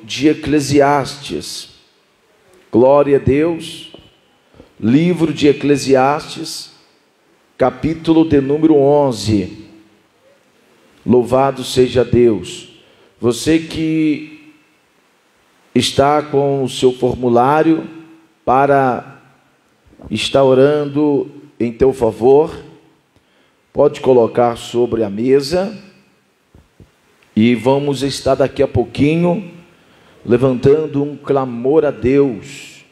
de Eclesiastes. Glória a Deus. Livro de Eclesiastes, capítulo de número 11. Louvado seja Deus. Você que está com o seu formulário para estar orando em teu favor, pode colocar sobre a mesa e vamos estar daqui a pouquinho levantando um clamor a Deus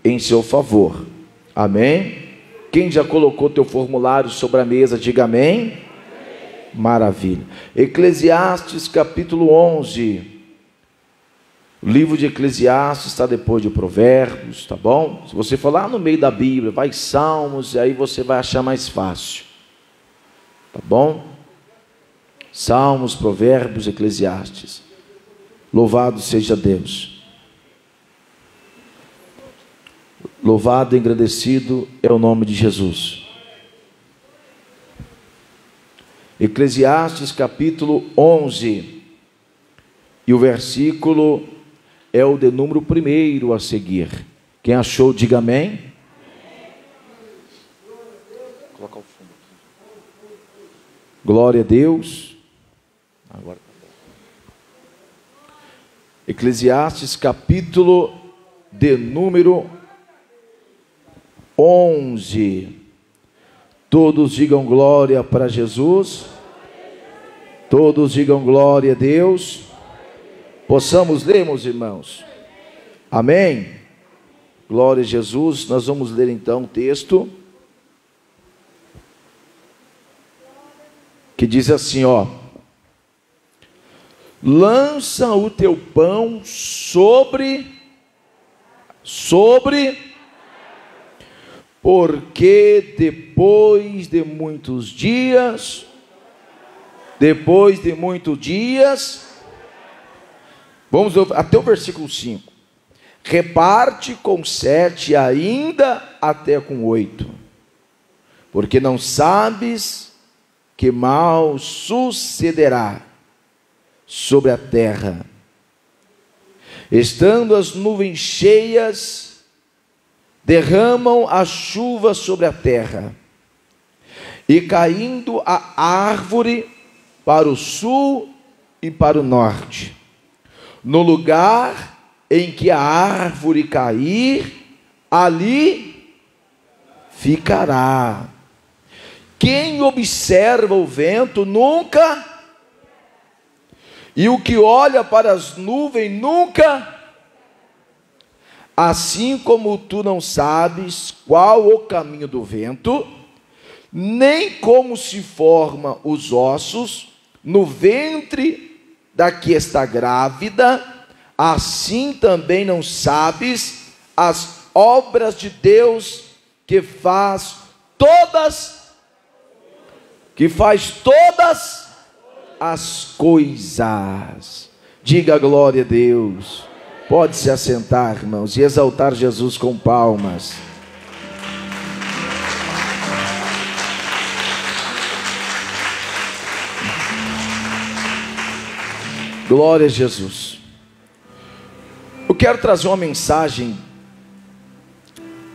em seu favor. Amém? Quem já colocou teu formulário sobre a mesa, diga amém. Amém. Maravilha. Eclesiastes capítulo 11. O livro de Eclesiastes está depois de Provérbios, tá bom? Se você for lá no meio da Bíblia, vai Salmos, e aí você vai achar mais fácil. Tá bom? Salmos, Provérbios, Eclesiastes. Louvado seja Deus. Louvado e engrandecido é o nome de Jesus. Eclesiastes capítulo 11. E o versículo é o de número 1 a seguir. Quem achou, diga amém. Coloca o fundo. Glória a Deus. Agora. Eclesiastes capítulo de número 11. Todos digam glória para Jesus. Todos digam glória a Deus. Possamos ler, meus irmãos? Amém? Glória a Jesus. Nós vamos ler então o texto que diz assim, ó: lança o teu pão sobre, porque depois de muitos dias, vamos até o versículo 5, reparte com 7, ainda até com 8, porque não sabes que mal sucederá sobre a terra, estando as nuvens cheias, derramam a chuva sobre a terra, e caindo a árvore para o sul e para o norte, no lugar em que a árvore cair, ali ficará. Quem observa o vento nunca, e o que olha para as nuvens nunca. Assim como tu não sabes qual o caminho do vento, nem como se formam os ossos no ventre da que está grávida, assim também não sabes as obras de Deus que faz todas as coisas. Diga glória a Deus. Pode se assentar, irmãos, e exaltar Jesus com palmas. Glória a Jesus. Eu quero trazer uma mensagem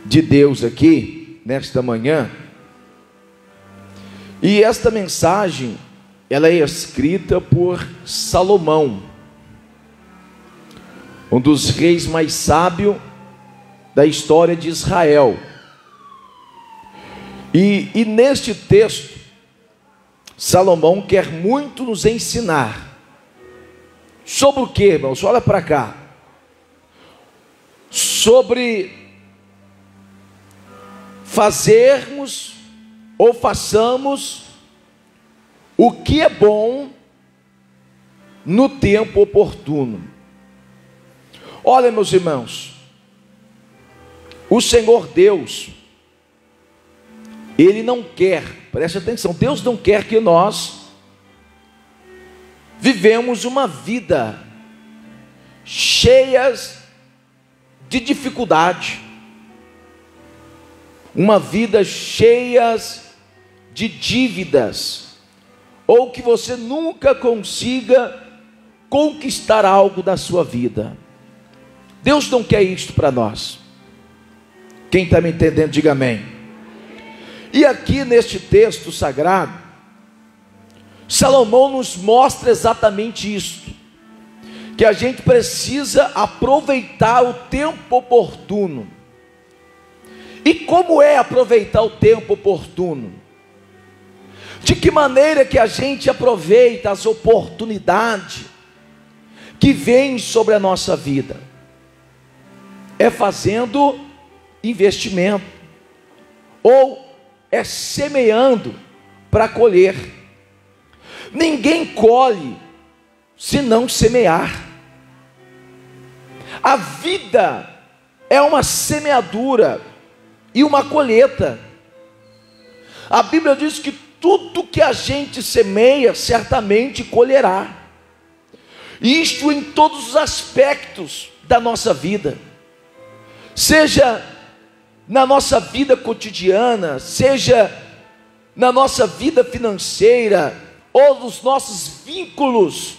de Deus aqui, nesta manhã. E esta mensagem, ela é escrita por Salomão, um dos reis mais sábios da história de Israel. E neste texto, Salomão quer muito nos ensinar. Sobre o que, irmãos? Olha para cá. Sobre fazermos ou façamos o que é bom no tempo oportuno. Olha, meus irmãos, o Senhor Deus, Ele não quer, preste atenção, Deus não quer que nós vivemos uma vida cheias de dificuldade, uma vida cheias de dívidas, ou que você nunca consiga conquistar algo da sua vida. Deus não quer isto para nós. Quem está me entendendo, diga amém. E aqui neste texto sagrado, Salomão nos mostra exatamente isso, que a gente precisa aproveitar o tempo oportuno. E como é aproveitar o tempo oportuno? De que maneira que a gente aproveita as oportunidades que vêm sobre a nossa vida? É fazendo investimento, ou é semeando para colher. Ninguém colhe se não semear. A vida é uma semeadura e uma colheita. A Bíblia diz que tudo que a gente semeia, certamente colherá. Isto em todos os aspectos da nossa vida, seja na nossa vida cotidiana, seja na nossa vida financeira, ou nos nossos vínculos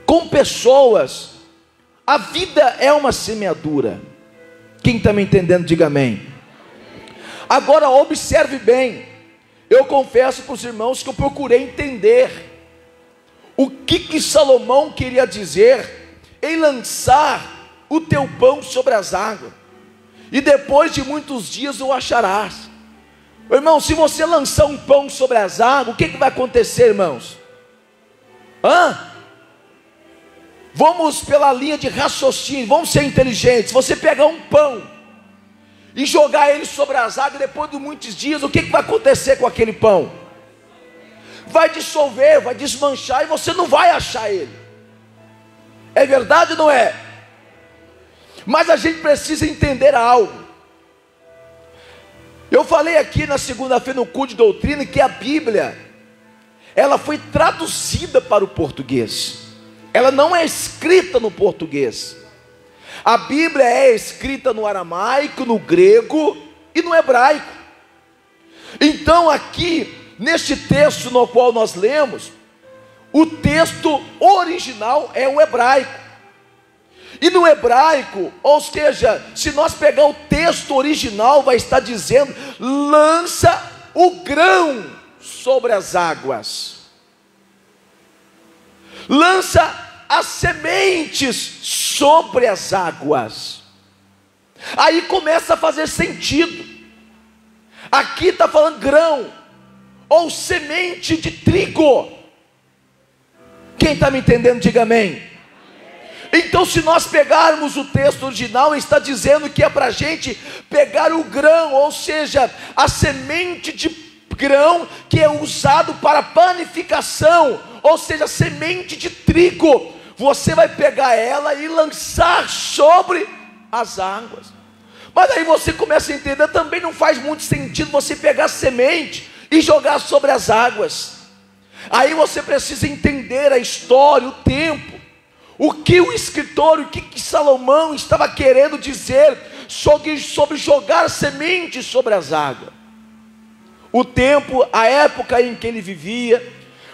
com pessoas. A vida é uma semeadura. Quem está me entendendo, diga amém. Agora observe bem, eu confesso para os irmãos que eu procurei entender o que Salomão queria dizer em lançar o teu pão sobre as águas, e depois de muitos dias o acharás. Irmão, se você lançar um pão sobre as águas, o que vai acontecer, irmãos? Vamos pela linha de raciocínio, vamos ser inteligentes. Você pegar um pão e jogar ele sobre as águas, depois de muitos dias, o que vai acontecer com aquele pão? Vai dissolver, vai desmanchar, e você não vai achar ele. É verdade ou não é? Mas a gente precisa entender algo. Eu falei aqui na segunda-feira no culto de doutrina que a Bíblia, ela foi traduzida para o português. Ela não é escrita no português. A Bíblia é escrita no aramaico, no grego e no hebraico. Então aqui, neste texto no qual nós lemos, o texto original é o hebraico. E no hebraico, ou seja, se nós pegar o texto original, vai estar dizendo: lança o grão sobre as águas, lança as sementes sobre as águas. Aí começa a fazer sentido. Aqui está falando grão, ou semente de trigo. Quem está me entendendo, diga amém. Então, se nós pegarmos o texto original, está dizendo que é para a gente pegar o grão, ou seja, a semente de grão que é usado para panificação, ou seja, semente de trigo. Você vai pegar ela e lançar sobre as águas. Mas aí você começa a entender, também não faz muito sentido você pegar a semente e jogar sobre as águas. Aí você precisa entender a história, o tempo. O que o escritor, o que Salomão estava querendo dizer sobre jogar sementes sobre as águas. O tempo, a época em que ele vivia,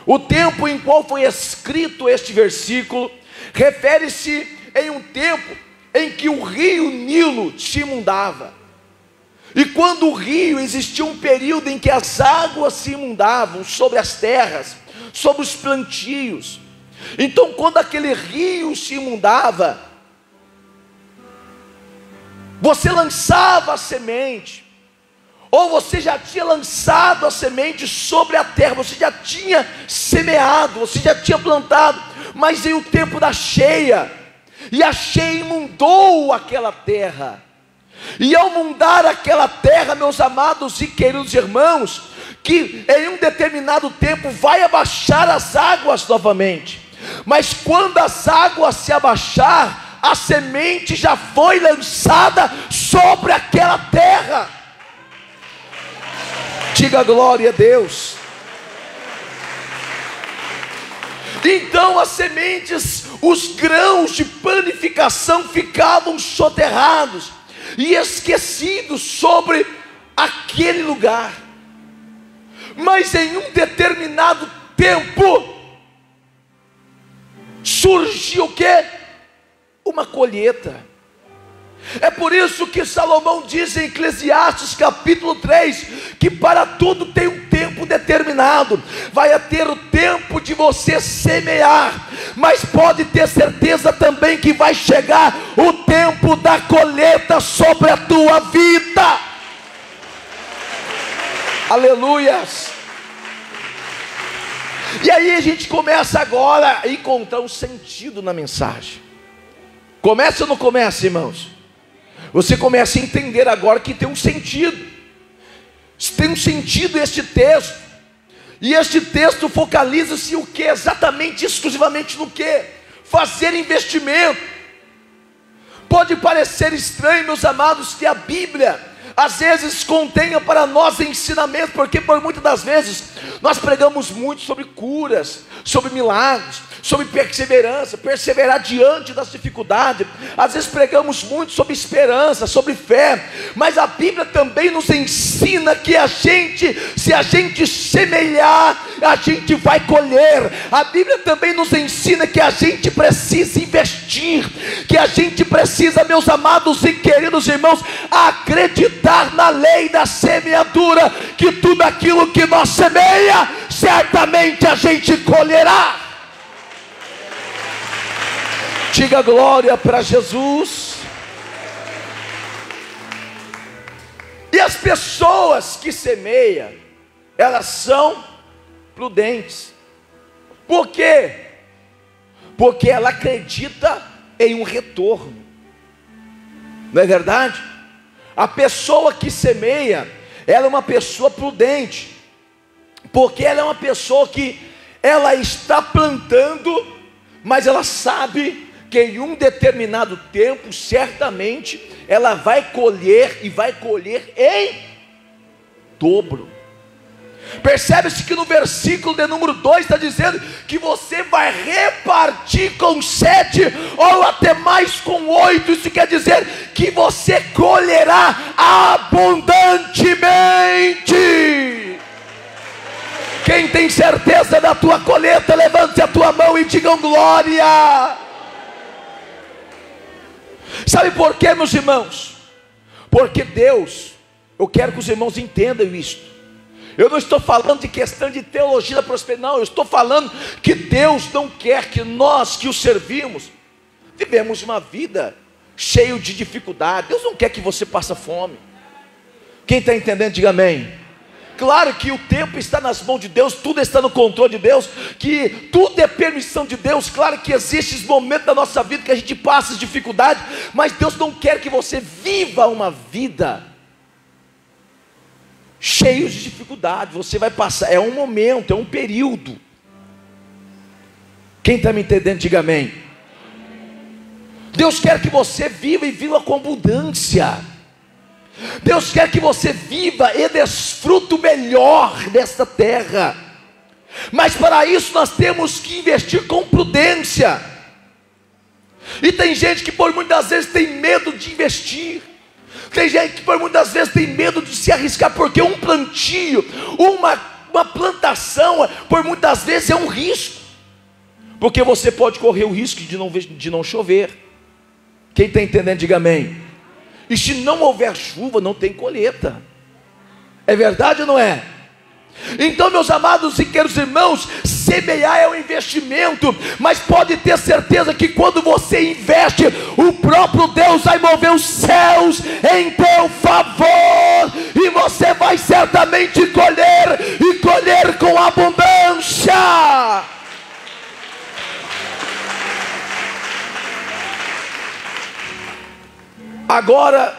o tempo em qual foi escrito este versículo, refere-se em um tempo em que o rio Nilo se inundava. E quando o rio, existia um período em que as águas se inundavam sobre as terras, sobre os plantios. Então, quando aquele rio se inundava, você lançava a semente, ou você já tinha lançado a semente sobre a terra, você já tinha semeado, você já tinha plantado, mas veio o tempo da cheia, e a cheia inundou aquela terra. E ao inundar aquela terra, meus amados e queridos irmãos, que em um determinado tempo vai abaixar as águas novamente. Mas quando as águas se abaixar, a semente já foi lançada sobre aquela terra. Diga glória a Deus. Então as sementes, os grãos de panificação ficavam soterrados e esquecidos sobre aquele lugar. Mas em um determinado tempo, surgiu o quê? Uma colheita. É por isso que Salomão diz em Eclesiastes capítulo 3, que para tudo tem um tempo determinado. Vai ter o tempo de você semear, mas pode ter certeza também que vai chegar o tempo da colheita sobre a tua vida. Aleluias. E aí a gente começa agora a encontrar um sentido na mensagem. Começa ou não começa, irmãos? Você começa a entender agora que tem um sentido. Tem um sentido este texto. E este texto focaliza-se o que? Exatamente, exclusivamente no que? Fazer investimento. Pode parecer estranho, meus amados, que a Bíblia às vezes contenha para nós ensinamentos, porque por muitas das vezes nós pregamos muito sobre curas, sobre milagres, sobre perseverança, perseverar diante das dificuldades. Às vezes pregamos muito sobre esperança, sobre fé, mas a Bíblia também nos ensina que se a gente semear, a gente vai colher. A Bíblia também nos ensina que a gente precisa investir, que a gente precisa, meus amados e queridos irmãos, acreditar na lei da semeadura, que tudo aquilo que nós semeia, certamente a gente colherá. Diga glória para Jesus. E as pessoas que semeiam, elas são prudentes. Por quê? Porque ela acredita em um retorno. Não é verdade? A pessoa que semeia, ela é uma pessoa prudente, porque ela é uma pessoa que ela está plantando, mas ela sabe que em um determinado tempo, certamente, ela vai colher, e vai colher em dobro. Percebe-se que no versículo de número 2 está dizendo que você vai repartir com 7, ou até mais com 8. Isso quer dizer que você colherá abundantemente. Quem tem certeza da tua colheita, levante a tua mão e digam glória. Sabe por quê, meus irmãos? Porque Deus, eu quero que os irmãos entendam isto. Eu não estou falando de questão de teologia da prosperidade, não. Eu estou falando que Deus não quer que nós que o servimos vivemos uma vida cheia de dificuldade. Deus não quer que você passe fome. Quem está entendendo, diga amém. Claro que o tempo está nas mãos de Deus, tudo está no controle de Deus, que tudo é permissão de Deus. Claro que existem esses momentos da nossa vida que a gente passa dificuldade, mas Deus não quer que você viva uma vida cheio de dificuldade. Você vai passar, é um momento, é um período. Quem está me entendendo, diga amém. Deus quer que você viva e viva com abundância. Deus quer que você viva e desfrute o melhor desta terra. Mas para isso nós temos que investir com prudência. E tem gente que por muitas vezes tem medo de investir. Tem gente que por muitas vezes tem medo de se arriscar, porque um plantio, uma plantação, por muitas vezes é um risco, porque você pode correr o risco de não chover. Quem está entendendo, diga amém. E se não houver chuva, não tem colheita. É verdade ou não é? Então, meus amados e queridos irmãos, semear é um investimento, mas pode ter certeza que quando você investe, o próprio Deus vai mover os céus em teu favor, e você vai certamente colher, e colher com abundância. Agora,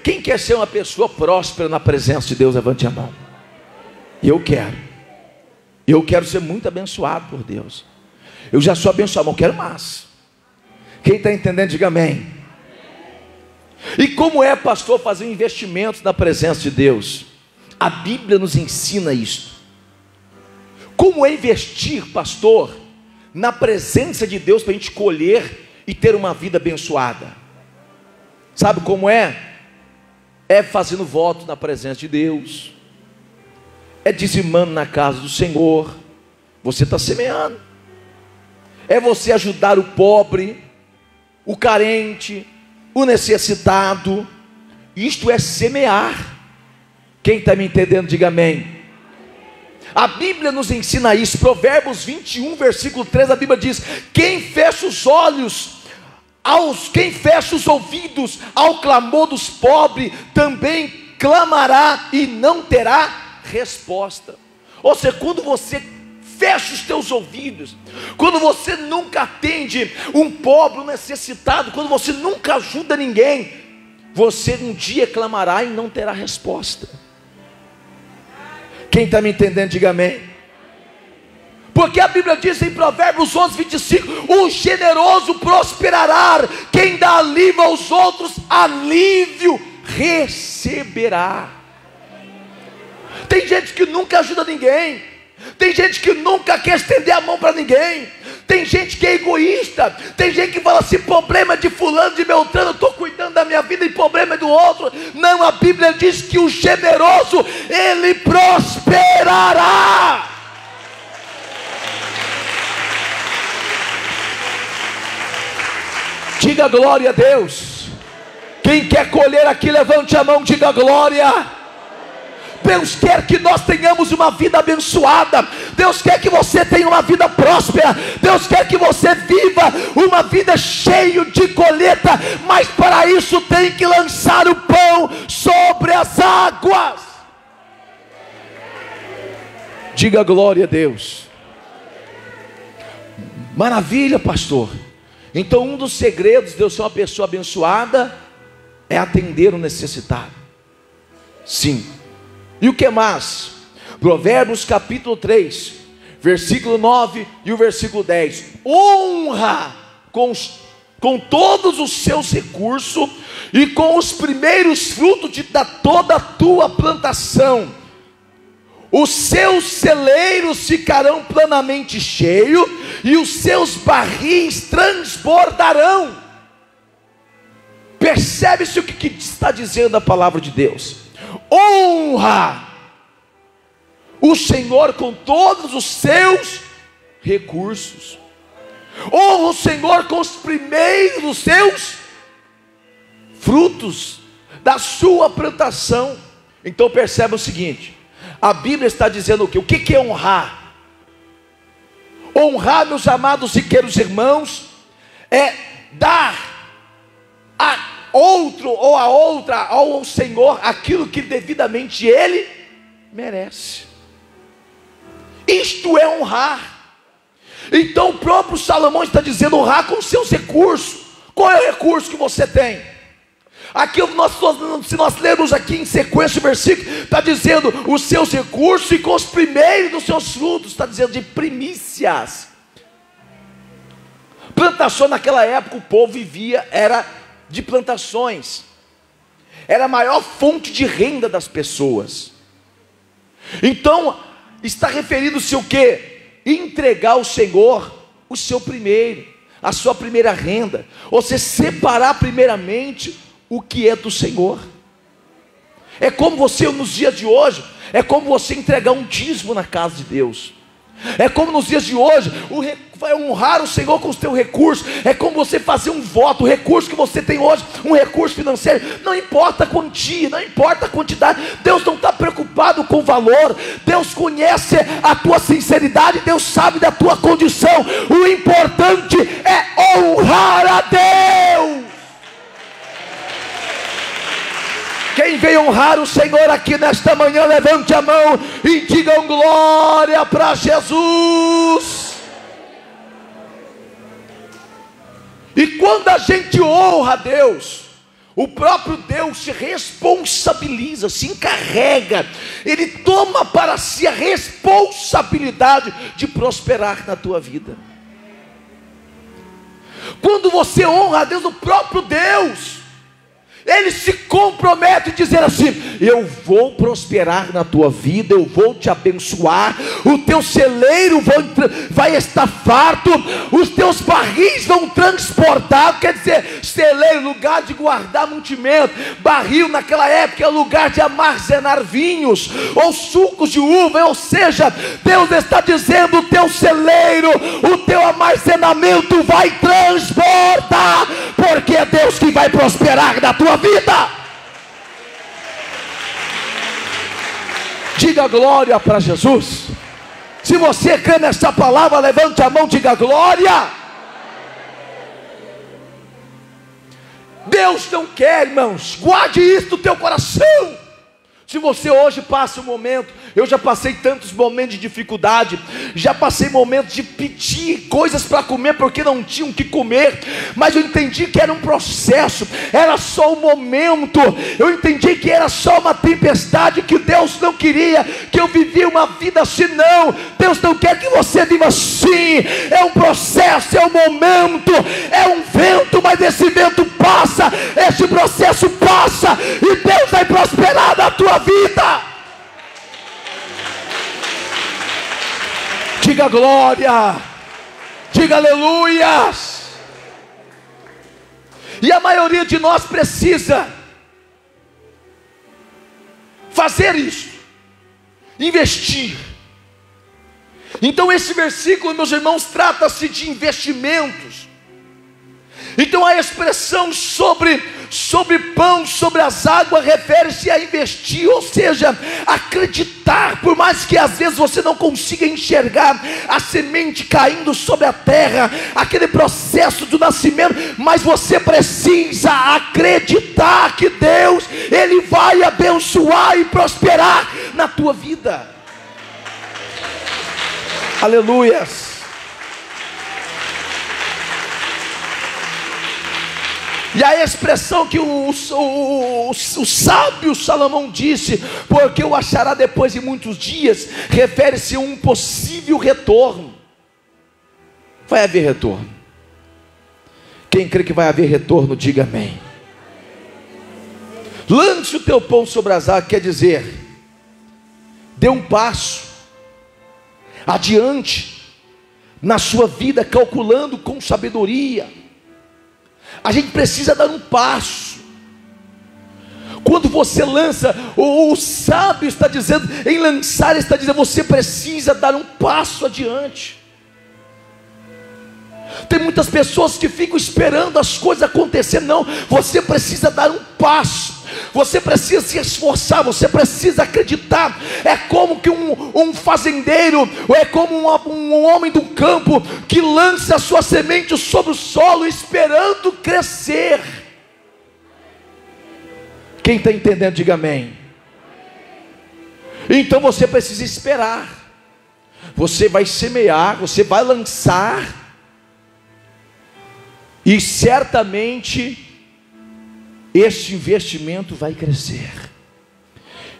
quem quer ser uma pessoa próspera na presença de Deus, levante a mão. Eu quero ser muito abençoado por Deus. Eu já sou abençoado, mas eu quero mais. Quem está entendendo, diga amém. E como é, pastor, fazer um investimento na presença de Deus? A Bíblia nos ensina isso. Como é investir, pastor, na presença de Deus, para a gente colher e ter uma vida abençoada? Sabe como é? É fazendo voto na presença de Deus, é dizimando na casa do Senhor. Você está semeando. É você ajudar o pobre, o carente, o necessitado. Isto é semear. Quem está me entendendo, diga amém. A Bíblia nos ensina isso. Provérbios 21, versículo 3, a Bíblia diz: quem fecha os olhos, quem fecha os ouvidos ao clamor dos pobres, também clamará e não terá resposta. Ou seja, quando você fecha os teus ouvidos, quando você nunca atende um pobre, um necessitado, quando você nunca ajuda ninguém, você um dia clamará e não terá resposta. Quem está me entendendo, diga amém. Porque a Bíblia diz em Provérbios 11, 25: o generoso prosperará, quem dá alívio aos outros, alívio receberá. Tem gente que nunca ajuda ninguém, tem gente que nunca quer estender a mão para ninguém, tem gente que é egoísta, tem gente que fala assim: problema de fulano, de Beltrano, eu estou cuidando da minha vida e problema é do outro. Não, a Bíblia diz que o generoso, ele prosperará. Diga glória a Deus. Quem quer colher aqui, levante a mão, diga glória. Deus quer que nós tenhamos uma vida abençoada. Deus quer que você tenha uma vida próspera. Deus quer que você viva uma vida cheia de colheita. Mas para isso tem que lançar o pão sobre as águas. Diga glória a Deus. Maravilha, pastor. Então um dos segredos de eu ser uma pessoa abençoada é atender o necessitado. Sim. E o que mais? Provérbios capítulo 3, versículo 9 e o versículo 10. Honra com todos os seus recursos e com os primeiros frutos de toda a tua plantação. Os seus celeiros ficarão plenamente cheios e os seus barris transbordarão. Percebe-se o que está dizendo a palavra de Deus. Honra o Senhor com todos os seus recursos. Honra o Senhor com os primeiros dos seus frutos da sua plantação. Então perceba o seguinte: a Bíblia está dizendo o quê? O que é honrar? Honrar, meus amados e queridos irmãos, é dar a outro ou a outra, ao Senhor, aquilo que devidamente Ele merece. Isto é honrar. Então o próprio Salomão está dizendo: honrar com os seus recursos. Qual é o recurso que você tem? Aqui, se nós lermos aqui em sequência o versículo, está dizendo os seus recursos e com os primeiros dos seus frutos, está dizendo de primícias. Plantação naquela época, o povo vivia, era de plantações, era a maior fonte de renda das pessoas. Então, está referindo-se o quê? Entregar ao Senhor o seu primeiro, a sua primeira renda. Você separar primeiramente o que é do Senhor. É como você, nos dias de hoje, é como você entregar um dízimo na casa de Deus. É como nos dias de hoje, vai honrar o Senhor com os teus recursos. É como você fazer um voto. O recurso que você tem hoje, um recurso financeiro, não importa a quantia, não importa a quantidade. Deus não está preocupado com o valor. Deus conhece a tua sinceridade, Deus sabe da tua condição. O importante é honrar a Deus. Quem veio honrar o Senhor aqui nesta manhã, levante a mão e digam glória para Jesus. E quando a gente honra a Deus, o próprio Deus se responsabiliza, se encarrega, Ele toma para si a responsabilidade de prosperar na tua vida. Quando você honra a Deus, o próprio Deus, Ele se compromete a dizer assim: eu vou prosperar na tua vida, eu vou te abençoar, o teu celeiro vai estar farto, os teus barris vão transportar. Quer dizer, celeiro, lugar de guardar mantimento. Barril naquela época é lugar de armazenar vinhos ou sucos de uva. Ou seja, Deus está dizendo: o teu celeiro, o teu armazenamento vai transportar, porque é Deus que vai vai prosperar na tua vida. Diga glória para Jesus. Se você crê nessa palavra, levante a mão, diga glória. Deus não quer, irmãos, guarde isso no teu coração. Se você hoje passa um momento, eu já passei tantos momentos de dificuldade, já passei momentos de pedir coisas para comer porque não tinham o que comer, mas eu entendi que era um processo, era só um momento, eu entendi que era só uma tempestade, que Deus não queria que eu vivia uma vida assim, não. Deus não quer que você viva assim, é um processo, é um momento, é um vento, mas esse vento passa, esse processo passa, e Deus vai prosperar na tua vida. Diga glória, diga aleluias. E a maioria de nós precisa fazer isso, investir. Então esse versículo, meus irmãos, trata-se de investimentos. Então a expressão sobre pão, sobre as águas, refere-se a investir, ou seja, acreditar, por mais que às vezes você não consiga enxergar a semente caindo sobre a terra, aquele processo do nascimento, mas você precisa acreditar que Deus, Ele vai abençoar e prosperar na tua vida. Aleluias. E a expressão que o sábio Salomão disse, porque o achará depois de muitos dias, refere-se a um possível retorno. Vai haver retorno. Quem crê que vai haver retorno, diga amém. Lance o teu pão sobre as águas, quer dizer, dê um passo adiante na sua vida, calculando com sabedoria. A gente precisa dar um passo. Quando você lança, o sábio está dizendo, em lançar está dizendo, você precisa dar um passo adiante. Tem muitas pessoas que ficam esperando as coisas acontecer. Não, você precisa dar um passo. Você precisa se esforçar, você precisa acreditar. É como que um fazendeiro, ou é como um homem do campo, que lança a sua semente sobre o solo, esperando crescer. Quem está entendendo, diga amém. Então você precisa esperar. Você vai semear, você vai lançar, e certamente este investimento vai crescer.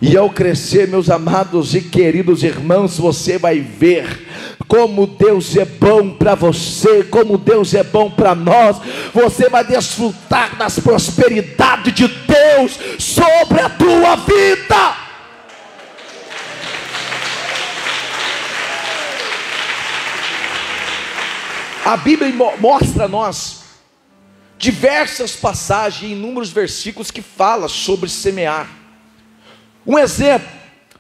E ao crescer, meus amados e queridos irmãos, você vai ver como Deus é bom para você, como Deus é bom para nós. Você vai desfrutar das prosperidades de Deus sobre a tua vida. A Bíblia mostra a nós diversas passagens, inúmeros versículos que falam sobre semear. Um exemplo,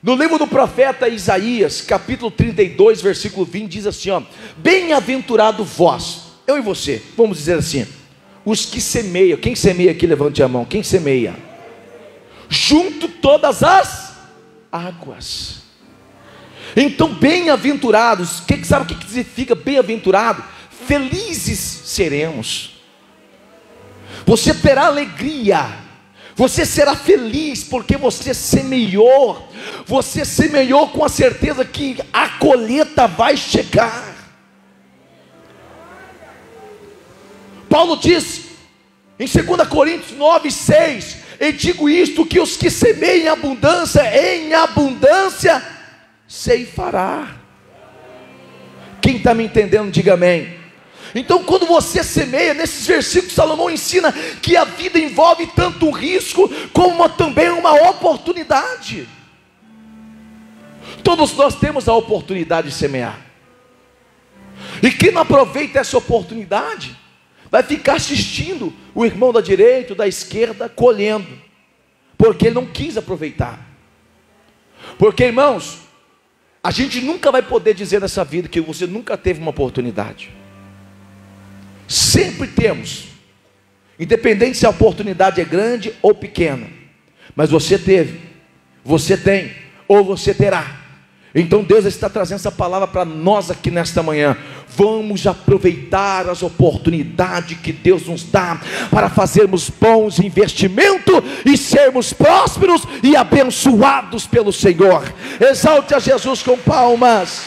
no livro do profeta Isaías, capítulo 32, versículo 20, diz assim, ó: bem-aventurado vós, eu e você, vamos dizer assim, os que semeiam. Quem semeia aqui, levante a mão. Quem semeia? Junto todas as águas. Então, bem-aventurados, sabe o que significa bem-aventurado? Felizes seremos. Você terá alegria, você será feliz, porque você semeou com a certeza que a colheita vai chegar. Paulo diz em 2 Coríntios 9:6: e digo isto, que os que semeiam em abundância ceifará. Quem está me entendendo, diga amém. Então, quando você semeia, nesses versículos Salomão ensina que a vida envolve tanto um risco, como também uma oportunidade. Todos nós temos a oportunidade de semear, e quem não aproveita essa oportunidade, vai ficar assistindo o irmão da direita ou da esquerda colhendo, porque ele não quis aproveitar. Porque, irmãos, a gente nunca vai poder dizer nessa vida que você nunca teve uma oportunidade. Sempre temos. Independente se a oportunidade é grande ou pequena, mas você teve, você tem, ou você terá. Então Deus está trazendo essa palavra para nós aqui nesta manhã. Vamos aproveitar as oportunidades que Deus nos dá para fazermos bons investimentos e sermos prósperos e abençoados pelo Senhor. Exalte a Jesus com palmas.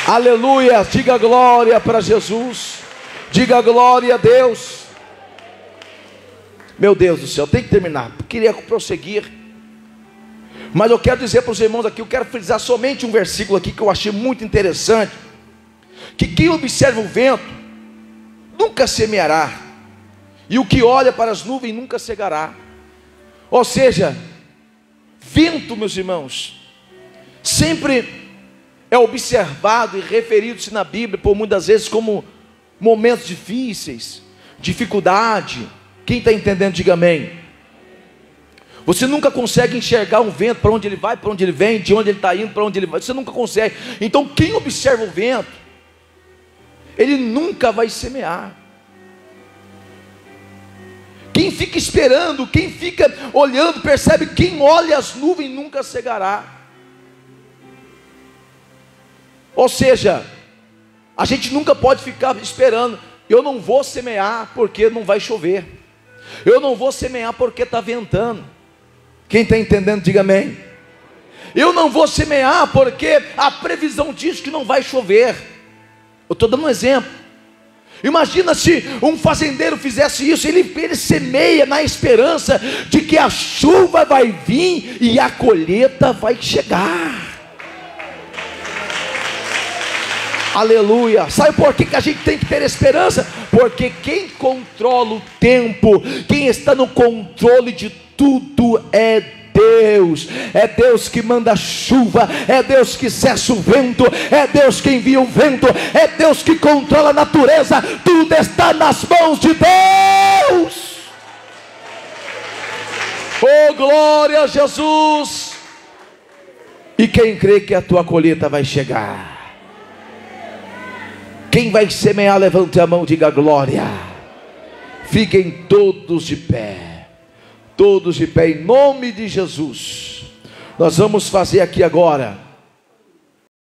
Aleluia, diga glória para Jesus. Diga glória a Deus. Meu Deus do céu, tem que terminar. Queria prosseguir, mas eu quero dizer para os irmãos aqui, eu quero frisar somente um versículo aqui que eu achei muito interessante, que quem observa o vento nunca semeará, e o que olha para as nuvens nunca cegará. Ou seja, vento, meus irmãos, sempre é observado e referido-se na Bíblia por muitas vezes como momentos difíceis, dificuldade. Quem está entendendo, diga amém. Você nunca consegue enxergar um vento, para onde ele vai, para onde ele vem, de onde ele está indo, para onde ele vai. Você nunca consegue. Então quem observa o vento, ele nunca vai semear. Quem fica esperando, quem fica olhando, percebe, quem olha as nuvens nunca cegará. Ou seja, a gente nunca pode ficar esperando. Eu não vou semear porque não vai chover. Eu não vou semear porque está ventando. Quem está entendendo, diga amém. Eu não vou semear porque a previsão diz que não vai chover. Eu estou dando um exemplo. Imagina se um fazendeiro fizesse isso. Ele semeia na esperança de que a chuva vai vir e a colheita vai chegar. Aleluia. Sabe por que a gente tem que ter esperança? Porque quem controla o tempo, quem está no controle de tudo é Deus. É Deus que manda a chuva, é Deus que cessa o vento, é Deus que envia o vento, é Deus que controla a natureza. Tudo está nas mãos de Deus. Oh, glória a Jesus. E quem crê que a tua colheita vai chegar? Quem vai semear, levante a mão, diga glória. Fiquem todos de pé. Todos de pé, em nome de Jesus. Nós vamos fazer aqui agora